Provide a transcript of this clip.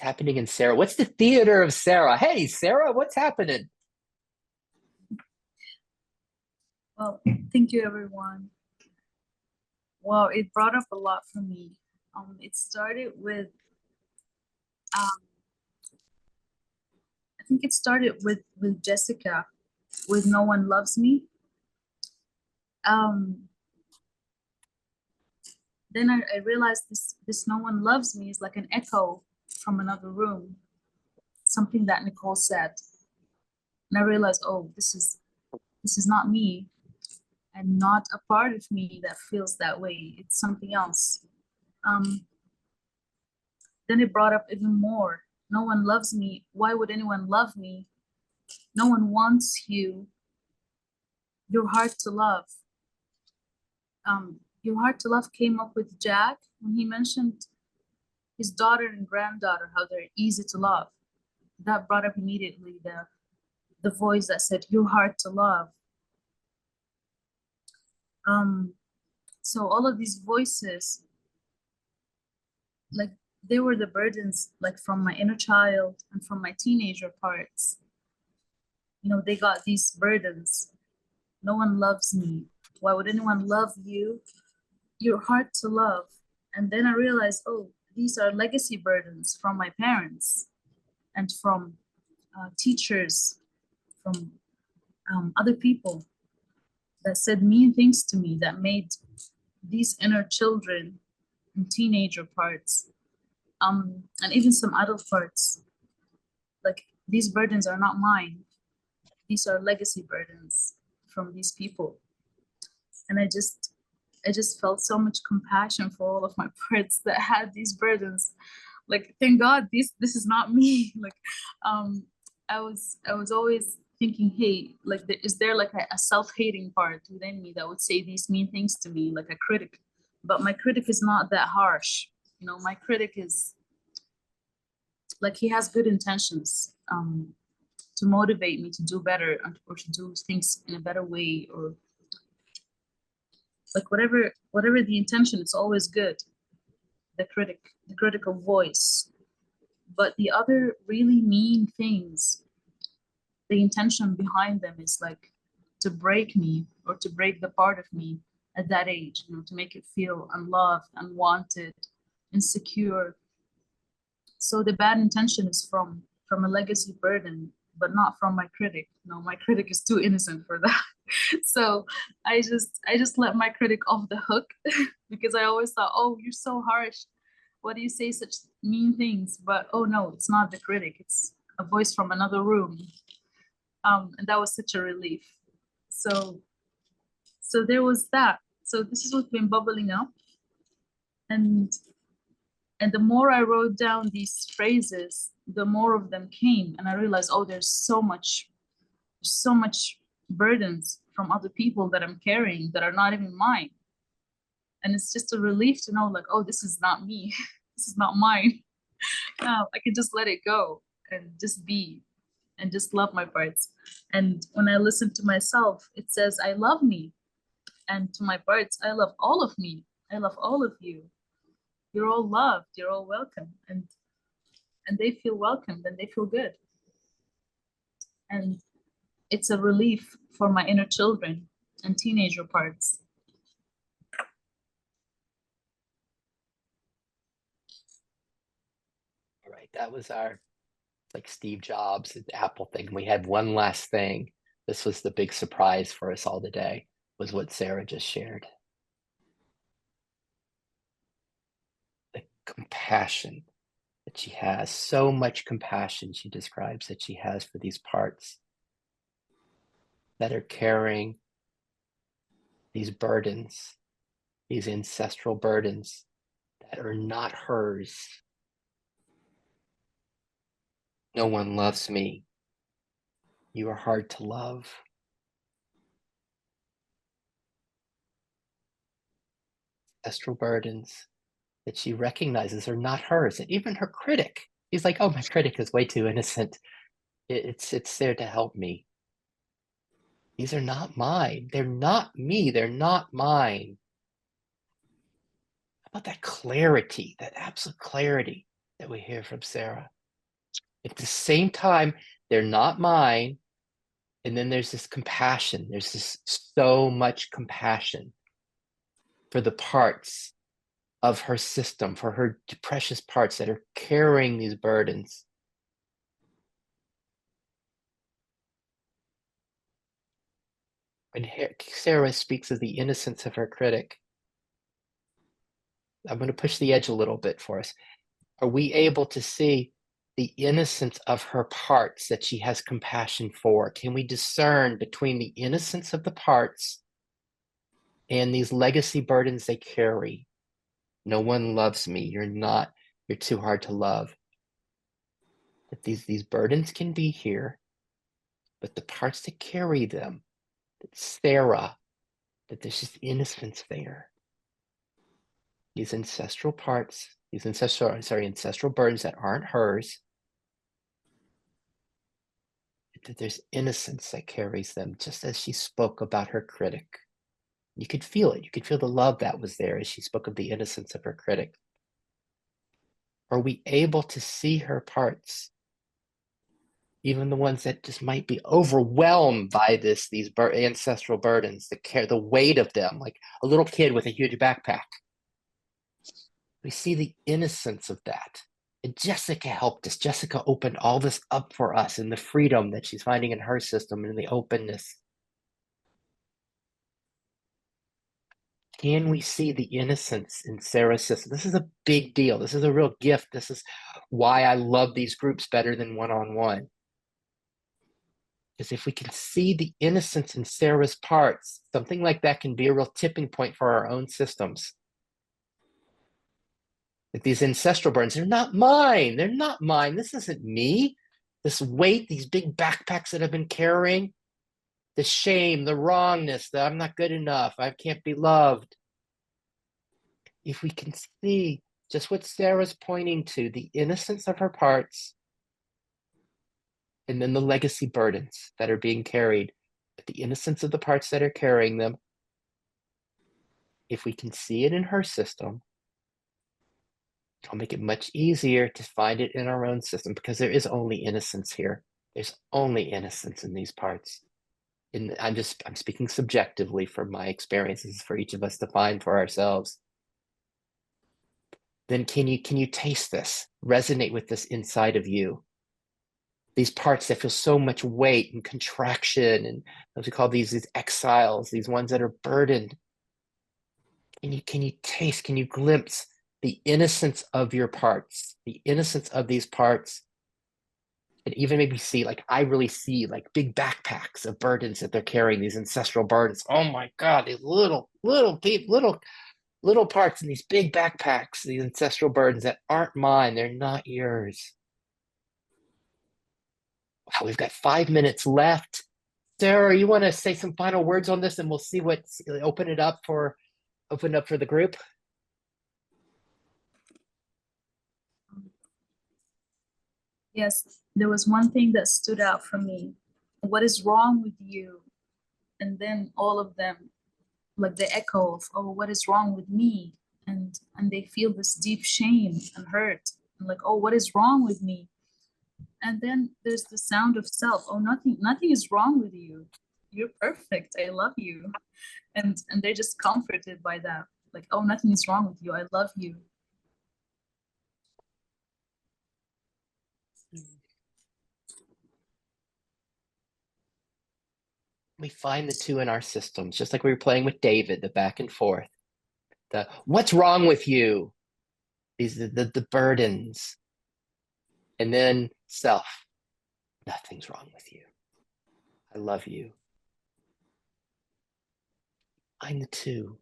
happening in Sarah? What's the theater of Sarah? Hey, Sarah, what's happening? Well, thank you, everyone. Well, it brought up a lot for me. It started with, um, I think it started with Jessica, with No One Loves Me. Um, then I realized this No One Loves Me is like an echo from another room, something that Nicole said. And I realized, oh, this is not me, and not a part of me that feels that way. It's something else. Um, then it brought up even more. No one loves me. Why would anyone love me? No one wants you. You're hard to love. You're hard to love came up with Jack when he mentioned his daughter and granddaughter, how they're easy to love. That brought up immediately the voice that said, you're hard to love. So all of these voices, like they were the burdens, like from my inner child and from my teenager parts. You know, they got these burdens. No one loves me. Why would anyone love you? You're hard to love. And then I realized, oh, these are legacy burdens from my parents and from teachers, from other people that said mean things to me, that made these inner children and teenager parts, and even some adult parts, like these burdens are not mine. These are legacy burdens from these people. And I just felt so much compassion for all of my parents that had these burdens. Like, thank God this is not me. Like, I was always thinking, hey, like, is there like a self-hating part within me that would say these mean things to me, like a critic? But my critic is not that harsh. You know, my critic is like, he has good intentions to motivate me to do better or to do things in a better way, or like whatever the intention, it's always good. The critical voice. But the other really mean things, the intention behind them is like to break me or to break the part of me at that age, you know, to make it feel unloved, unwanted, insecure. So the bad intention is from a legacy burden, but not from my critic. No, my critic is too innocent for that. So I just let my critic off the hook because I always thought, oh, you're so harsh. Why do you say such mean things? But oh no, it's not the critic. It's a voice from another room. And that was such a relief. So there was that. So this is what's been bubbling up. And the more I wrote down these phrases, the more of them came. And I realized, oh, there's so much burdens from other people that I'm carrying that are not even mine. And it's just a relief to know, like, oh, this is not me. This is not mine. Now I can just let it go and just be and just love my parts. And when I listen to myself, it says, I love me. And to my parts, I love all of me. I love all of you. You're all loved. You're all welcome. And they feel welcomed and they feel good. And it's a relief for my inner children and teenager parts. All right, that was our, like Steve Jobs, the Apple thing. We had one last thing. This was the big surprise for us all today, was what Sarah just shared. The compassion that she has, so much compassion she describes that she has for these parts that are carrying these burdens, these ancestral burdens that are not hers. No one loves me. You are hard to love. Ancestral burdens that she recognizes are not hers. And even her critic, he's like, oh, my critic is way too innocent. It's there to help me. These are not mine. They're not me. They're not mine. How about that clarity, that absolute clarity that we hear from Sarah. At the same time, they're not mine. And then there's this compassion. There's this so much compassion for the parts of her system, for her precious parts that are carrying these burdens. When Sarah speaks of the innocence of her critic, I'm going to push the edge a little bit for us. Are we able to see the innocence of her parts that she has compassion for? Can we discern between the innocence of the parts and these legacy burdens they carry? No one loves me. You're too hard to love. That these burdens can be here, but the parts that carry them, that Sarah, that there's just innocence there. These ancestral parts, ancestral burdens that aren't hers, that there's innocence that carries them, just as she spoke about her critic. You could feel it. You could feel the love that was there as she spoke of the innocence of her critic. Are we able to see her parts, even the ones that just might be overwhelmed by these ancestral burdens, the weight of them, like a little kid with a huge backpack? We see the innocence of that. And Jessica helped us. Jessica opened all this up for us in the freedom that she's finding in her system and the openness. Can we see the innocence in Sarah's system? This is a big deal. This is a real gift. This is why I love these groups better than one-on-one. Because if we can see the innocence in Sarah's parts, something like that can be a real tipping point for our own systems. Like these ancestral burdens, they're not mine. They're not mine. This isn't me. This weight, these big backpacks that I've been carrying, the shame, the wrongness, that I'm not good enough, I can't be loved. If we can see just what Sarah's pointing to, the innocence of her parts, and then the legacy burdens that are being carried, but the innocence of the parts that are carrying them, if we can see it in her system, it'll make it much easier to find it in our own system, because there is only innocence here. There's only innocence in these parts. And I'm speaking subjectively from my experiences for each of us to find for ourselves. Then can you taste this, resonate with this inside of you? These parts that feel so much weight and contraction, and as we call these exiles, these ones that are burdened. Can you taste, can you glimpse the innocence of your parts, the innocence of these parts, and even maybe see, like I really see, like big backpacks of burdens that they're carrying, these ancestral burdens. Oh my God, these little parts in these big backpacks, these ancestral burdens that aren't mine, they're not yours. Wow, we've got 5 minutes left. Sarah, you want to say some final words on this, and we'll see open it up for the group. Yes, there was one thing that stood out for me. What is wrong with you? And then all of them, like the echo of, oh, what is wrong with me? And they feel this deep shame and hurt. And like, oh, what is wrong with me? And then there's the sound of self. Oh, nothing is wrong with you. You're perfect. I love you. And they're just comforted by that. Like, oh, nothing is wrong with you. I love you. We find the two in our systems, just like we were playing with David, the back and forth. The what's wrong with you? These the burdens. And then self. Nothing's wrong with you. I love you. Find the two.